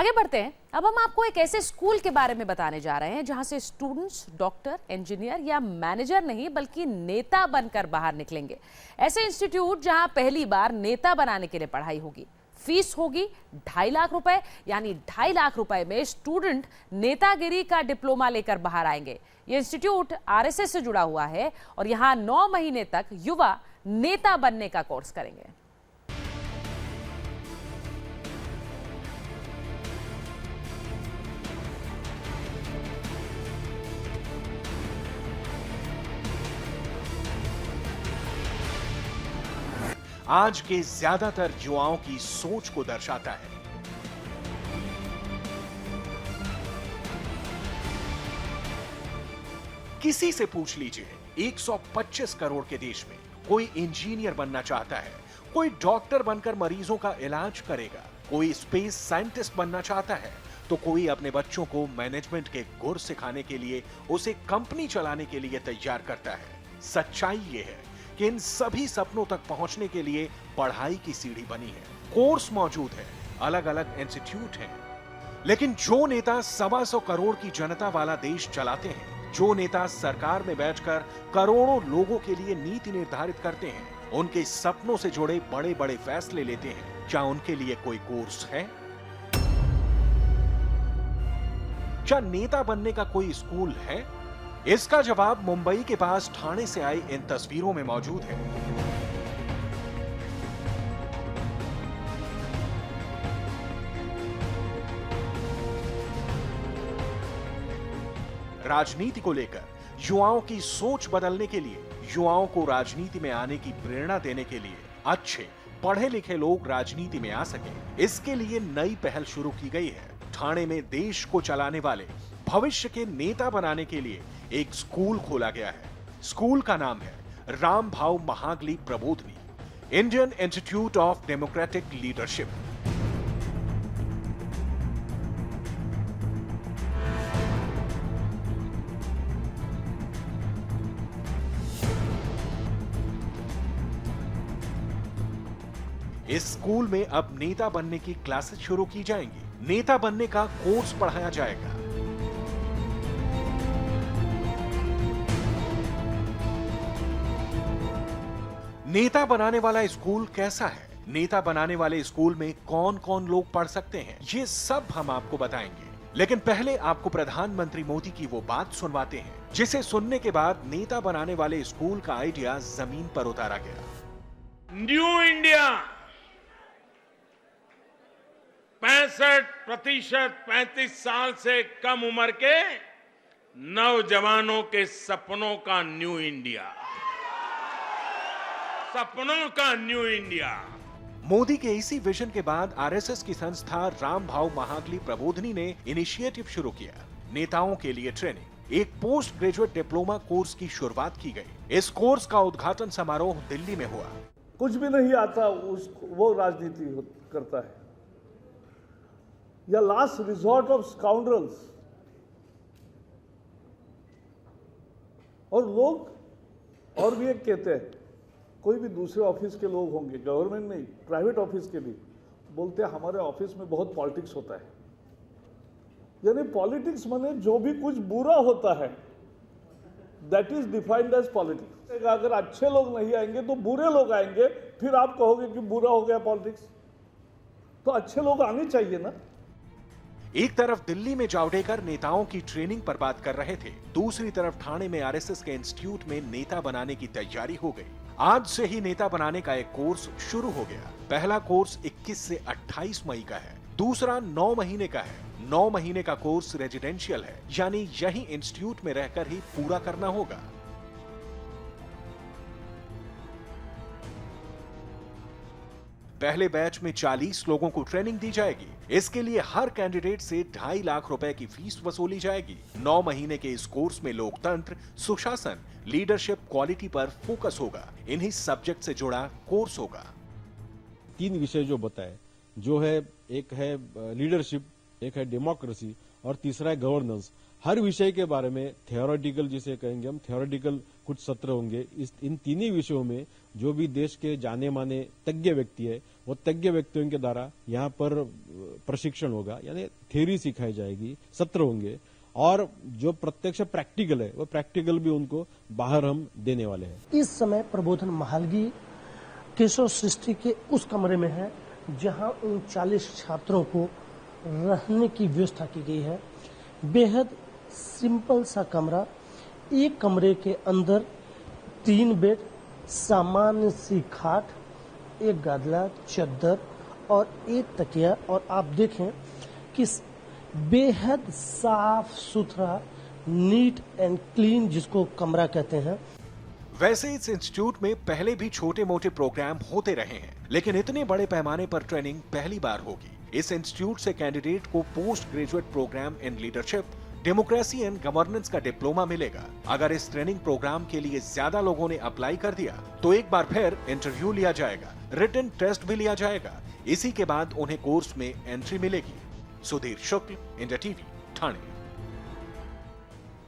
आगे बढ़ते हैं। अब हम आपको एक ऐसे स्कूल के बारे में बताने जा रहे हैं जहां से स्टूडेंट्स डॉक्टर, इंजीनियर या मैनेजर नहीं बल्कि नेता बनकर बाहर निकलेंगे। ऐसे इंस्टीट्यूट जहां पहली बार नेता बनाने के लिए पढ़ाई होगी। फीस होगी 2.5 लाख रुपए, यानी 2.5 लाख रुपए में स्टूडेंट नेतागिरी का डिप्लोमा लेकर बाहर आएंगे। ये इंस्टीट्यूट आरएसएस से जुड़ा हुआ है और यहाँ 9 महीने तक युवा नेता बनने का कोर्स करेंगे। आज के ज्यादातर युवाओं की सोच को दर्शाता है। किसी से पूछ लीजिए, 125 करोड़ के देश में कोई इंजीनियर बनना चाहता है, कोई डॉक्टर बनकर मरीजों का इलाज करेगा, कोई स्पेस साइंटिस्ट बनना चाहता है, तो कोई अपने बच्चों को मैनेजमेंट के गुर सिखाने के लिए उसे कंपनी चलाने के लिए तैयार करता है। सच्चाई ये है कि इन सभी सपनों तक पहुंचने के लिए पढ़ाई की सीढ़ी बनी है। कोर्स मौजूद है, अलग अलग इंस्टीट्यूट हैं, लेकिन जो नेता 125 करोड़ की जनता वाला देश चलाते हैं, जो नेता सरकार में बैठकर करोड़ों लोगों के लिए नीति निर्धारित करते हैं, उनके सपनों से जुड़े बड़े बड़े फैसले लेते हैं, क्या उनके लिए कोई कोर्स है? क्या नेता बनने का कोई स्कूल है? इसका जवाब मुंबई के पास ठाणे से आई इन तस्वीरों में मौजूद है। राजनीति को लेकर युवाओं की सोच बदलने के लिए, युवाओं को राजनीति में आने की प्रेरणा देने के लिए अच्छे पढ़े लिखे लोग राजनीति में आ सके, इसके लिए नई पहल शुरू की गई है। ठाणे में देश को चलाने वाले भविष्य के नेता बनाने के लिए एक स्कूल खोला गया है। स्कूल का नाम है रामभाऊ महागली Prabodhini, Indian Institute of Democratic Leadership. इस स्कूल में अब नेता बनने की क्लासेस शुरू की जाएंगी। नेता बनने का कोर्स पढ़ाया जाएगा। नेता बनाने वाला स्कूल कैसा है? नेता बनाने वाले स्कूल में कौन कौन लोग पढ़ सकते हैं? ये सब हम आपको बताएंगे, लेकिन पहले आपको प्रधानमंत्री मोदी की वो बात सुनवाते हैं जिसे सुनने के बाद नेता बनाने वाले स्कूल का आइडिया जमीन पर उतारा गया। न्यू इंडिया 65% 35 साल से कम उम्र के नौजवानों के सपनों का न्यू इंडिया, सपनों का न्यू इंडिया। मोदी के इसी विजन के बाद आरएसएस की संस्था रामभाऊ महागली प्रबोधनी ने इनिशिएटिव शुरू किया। नेताओं के लिए ट्रेनिंग, एक पोस्ट ग्रेजुएट डिप्लोमा कोर्स की शुरुआत की गई। इस कोर्स का उद्घाटन समारोह दिल्ली में हुआ। कुछ भी नहीं आता वो राजनीति करता है, या लास्ट रिजॉर्ट ऑफ स्काउंड्रल्स। और लोग और भी एक कहते हैं, कोई भी दूसरे ऑफिस के लोग होंगे, गवर्नमेंट नहीं, प्राइवेट ऑफिस के भी, बोलते हैं हमारे ऑफिस में बहुत पॉलिटिक्स होता है। यानी पॉलिटिक्स माने जो भी कुछ बुरा होता है, that is defined as politics. अगर अच्छे लोग नहीं आएंगे तो बुरे लोग आएंगे, फिर आप कहोगे कि बुरा हो गया पॉलिटिक्स। तो अच्छे लोग आने चाहिए ना। एक तरफ दिल्ली में जावड़ेकर नेताओं की ट्रेनिंग पर बात कर रहे थे, दूसरी तरफ ठाणे में आरएसएस के इंस्टीट्यूट में नेता बनाने की तैयारी हो गई। आज से ही नेता बनाने का एक कोर्स शुरू हो गया। पहला कोर्स 21 से 28 मई का है, दूसरा 9 महीने का है। 9 महीने का कोर्स रेजिडेंशियल है, यानी यही इंस्टीट्यूट में रहकर ही पूरा करना होगा। पहले बैच में 40 लोगों को ट्रेनिंग दी जाएगी। इसके लिए हर कैंडिडेट से 2.5 लाख रुपए की फीस वसूली जाएगी। 9 महीने के इस कोर्स में लोकतंत्र, सुशासन, लीडरशिप, क्वालिटी पर फोकस होगा। इन्हीं सब्जेक्ट से जुड़ा कोर्स होगा। 3 विषय जो बताए, जो है एक है लीडरशिप, एक है डेमोक्रेसी और तीसरा है गवर्नेंस। हर विषय के बारे में थियोरेटिकल, जिसे कहेंगे हम थियोरेटिकल, कुछ सत्र होंगे। इन तीनों विषयों में जो भी देश के जाने माने तज्ञ व्यक्ति है, वो तज्ञ व्यक्तियों के द्वारा यहाँ पर प्रशिक्षण होगा, यानी थ्योरी सिखाई जाएगी, सत्र होंगे और जो प्रत्यक्ष प्रैक्टिकल है वो प्रैक्टिकल भी उनको बाहर हम देने वाले हैं। इस समय प्रबोधन महालगी केशव सृष्टि के उस कमरे में है जहां 39 छात्रों को रहने की व्यवस्था की गई है। बेहद सिंपल सा कमरा, एक कमरे के अंदर 3 बेड, सामान्य सी खाट, एक गादला, चद्दर और एक तकिया, और आप देखें कि बेहद साफ सुथरा, नीट एंड क्लीन जिसको कमरा कहते हैं। वैसे इस इंस्टीट्यूट में पहले भी छोटे मोटे प्रोग्राम होते रहे हैं, लेकिन इतने बड़े पैमाने पर ट्रेनिंग पहली बार होगी। इस इंस्टीट्यूट से कैंडिडेट को post graduate programme in leadership, democracy and governance का डिप्लोमा मिलेगा। अगर इस ट्रेनिंग प्रोग्राम के लिए ज्यादा लोगों ने अप्लाई कर दिया तो एक बार फिर इंटरव्यू लिया जाएगा, रिटन टेस्ट भी लिया जाएगा। इसी के बाद उन्हें कोर्स में एंट्री मिलेगी। सुधीर शुक्ल, इंडिया टीवी, ठाणे।